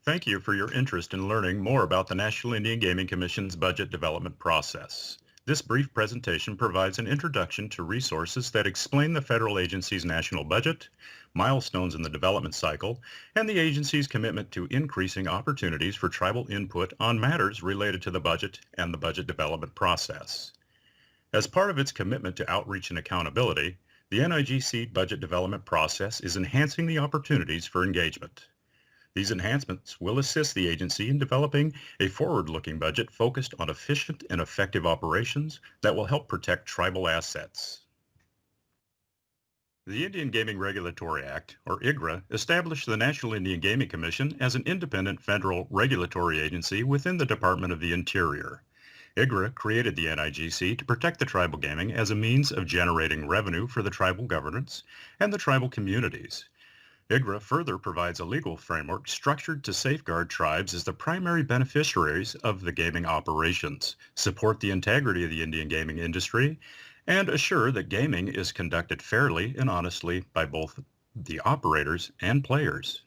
Thank you for your interest in learning more about the National Indian Gaming Commission's budget development process. This brief presentation provides an introduction to resources that explain the federal agency's national budget, milestones in the development cycle, and the agency's commitment to increasing opportunities for tribal input on matters related to the budget and the budget development process. As part of its commitment to outreach and accountability, the NIGC budget development process is enhancing the opportunities for engagement. These enhancements will assist the agency in developing a forward-looking budget focused on efficient and effective operations that will help protect tribal assets. The Indian Gaming Regulatory Act, or IGRA, established the National Indian Gaming Commission as an independent federal regulatory agency within the Department of the Interior. IGRA created the NIGC to protect the tribal gaming as a means of generating revenue for the tribal governance and the tribal communities. IGRA further provides a legal framework structured to safeguard tribes as the primary beneficiaries of the gaming operations, support the integrity of the Indian gaming industry, and assure that gaming is conducted fairly and honestly by both the operators and players.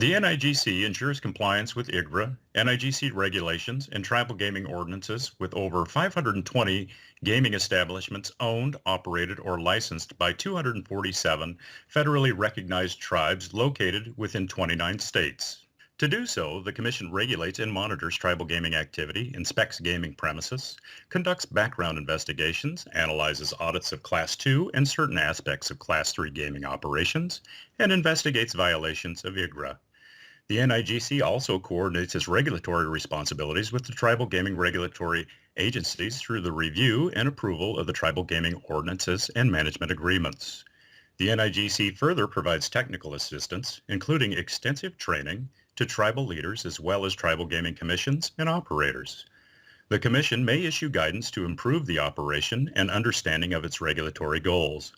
The NIGC ensures compliance with IGRA, NIGC regulations, and tribal gaming ordinances with over 520 gaming establishments owned, operated, or licensed by 247 federally recognized tribes located within 29 states. To do so, the Commission regulates and monitors tribal gaming activity, inspects gaming premises, conducts background investigations, analyzes audits of Class II and certain aspects of Class III gaming operations, and investigates violations of IGRA. The NIGC also coordinates its regulatory responsibilities with the tribal gaming regulatory agencies through the review and approval of the tribal gaming ordinances and management agreements. The NIGC further provides technical assistance, including extensive training to tribal leaders as well as tribal gaming commissions and operators. The commission may issue guidance to improve the operation and understanding of its regulatory goals.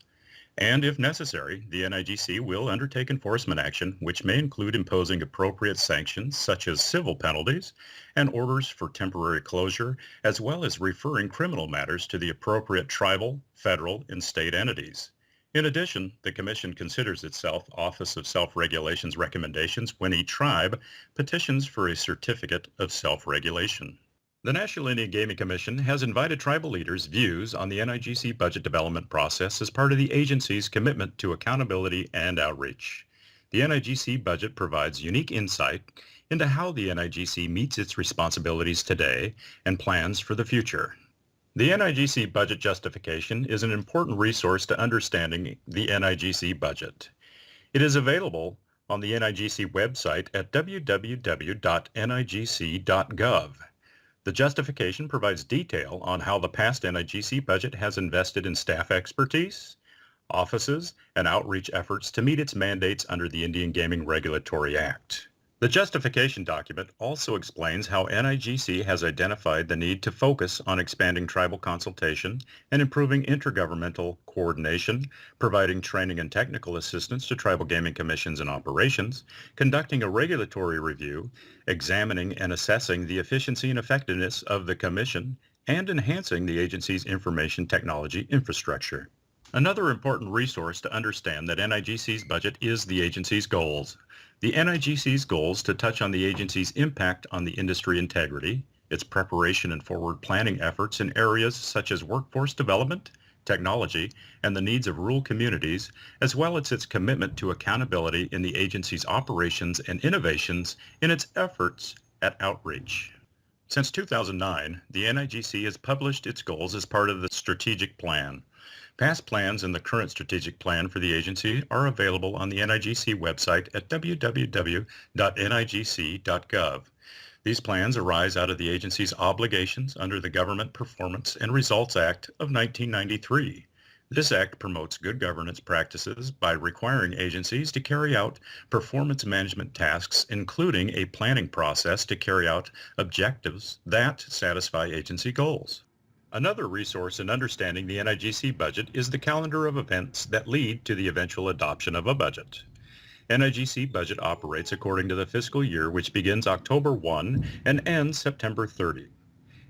And if necessary, the NIGC will undertake enforcement action, which may include imposing appropriate sanctions such as civil penalties and orders for temporary closure, as well as referring criminal matters to the appropriate tribal, federal, and state entities. In addition, the Commission considers itself Office of Self-Regulation's recommendations when a tribe petitions for a certificate of self-regulation. The National Indian Gaming Commission has invited tribal leaders' views on the NIGC budget development process as part of the agency's commitment to accountability and outreach. The NIGC budget provides unique insight into how the NIGC meets its responsibilities today and plans for the future. The NIGC budget justification is an important resource to understanding the NIGC budget. It is available on the NIGC website at www.nigc.gov. The justification provides detail on how the past NIGC budget has invested in staff expertise, offices, and outreach efforts to meet its mandates under the Indian Gaming Regulatory Act. The justification document also explains how NIGC has identified the need to focus on expanding tribal consultation and improving intergovernmental coordination, providing training and technical assistance to tribal gaming commissions and operations, conducting a regulatory review, examining and assessing the efficiency and effectiveness of the commission, and enhancing the agency's information technology infrastructure. Another important resource to understand that NIGC's budget is the agency's goals. The NIGC's goals to touch on the agency's impact on the industry integrity, its preparation and forward planning efforts in areas such as workforce development, technology, and the needs of rural communities, as well as its commitment to accountability in the agency's operations and innovations in its efforts at outreach. Since 2009, the NIGC has published its goals as part of the strategic plan. Past plans and the current strategic plan for the agency are available on the NIGC website at www.nigc.gov. These plans arise out of the agency's obligations under the Government Performance and Results Act of 1993. This act promotes good governance practices by requiring agencies to carry out performance management tasks, including a planning process to carry out objectives that satisfy agency goals. Another resource in understanding the NIGC budget is the calendar of events that lead to the eventual adoption of a budget. NIGC budget operates according to the fiscal year, which begins October 1 and ends September 30.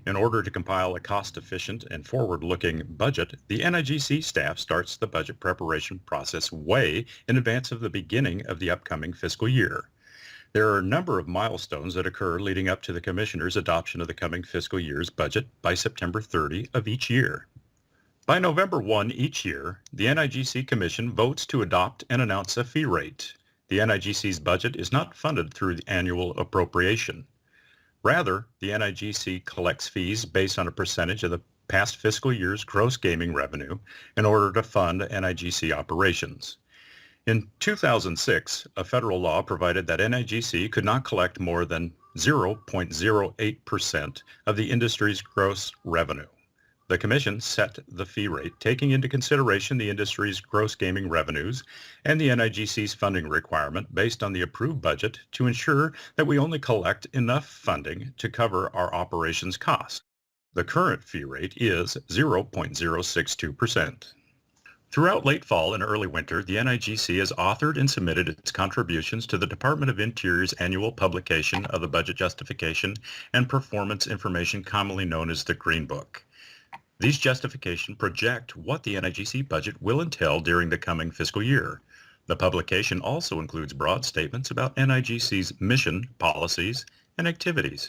In order to compile a cost-efficient and forward-looking budget, the NIGC staff starts the budget preparation process way in advance of the beginning of the upcoming fiscal year. There are a number of milestones that occur leading up to the Commissioner's adoption of the coming fiscal year's budget by September 30 of each year. By November 1 each year, the NIGC Commission votes to adopt and announce a fee rate. The NIGC's budget is not funded through the annual appropriation. Rather, the NIGC collects fees based on a percentage of the past fiscal year's gross gaming revenue in order to fund NIGC operations. In 2006, a federal law provided that NIGC could not collect more than 0.08% of the industry's gross revenue. The Commission set the fee rate taking into consideration the industry's gross gaming revenues and the NIGC's funding requirement based on the approved budget to ensure that we only collect enough funding to cover our operations costs. The current fee rate is 0.062%. Throughout late fall and early winter, the NIGC has authored and submitted its contributions to the Department of Interior's annual publication of the Budget Justification and Performance Information, commonly known as the Green Book. These justifications project what the NIGC budget will entail during the coming fiscal year. The publication also includes broad statements about NIGC's mission, policies, and activities.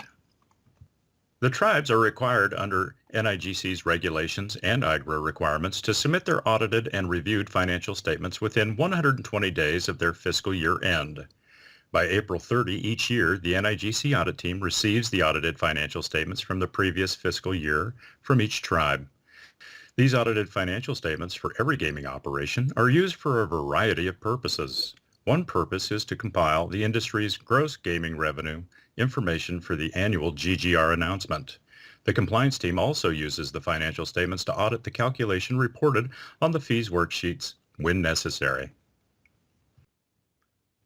The tribes are required under NIGC's regulations and IGRA requirements to submit their audited and reviewed financial statements within 120 days of their fiscal year end. By April 30 each year, the NIGC audit team receives the audited financial statements from the previous fiscal year from each tribe. These audited financial statements for every gaming operation are used for a variety of purposes. One purpose is to compile the industry's gross gaming revenue information for the annual GGR announcement. The compliance team also uses the financial statements to audit the calculation reported on the fees worksheets when necessary.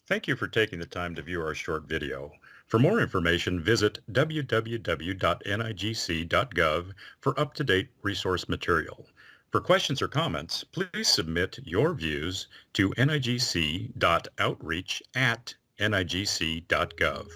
Thank you for taking the time to view our short video. For more information, visit www.nigc.gov for up-to-date resource material. For questions or comments, please submit your views to nigc.outreach@nigc.gov.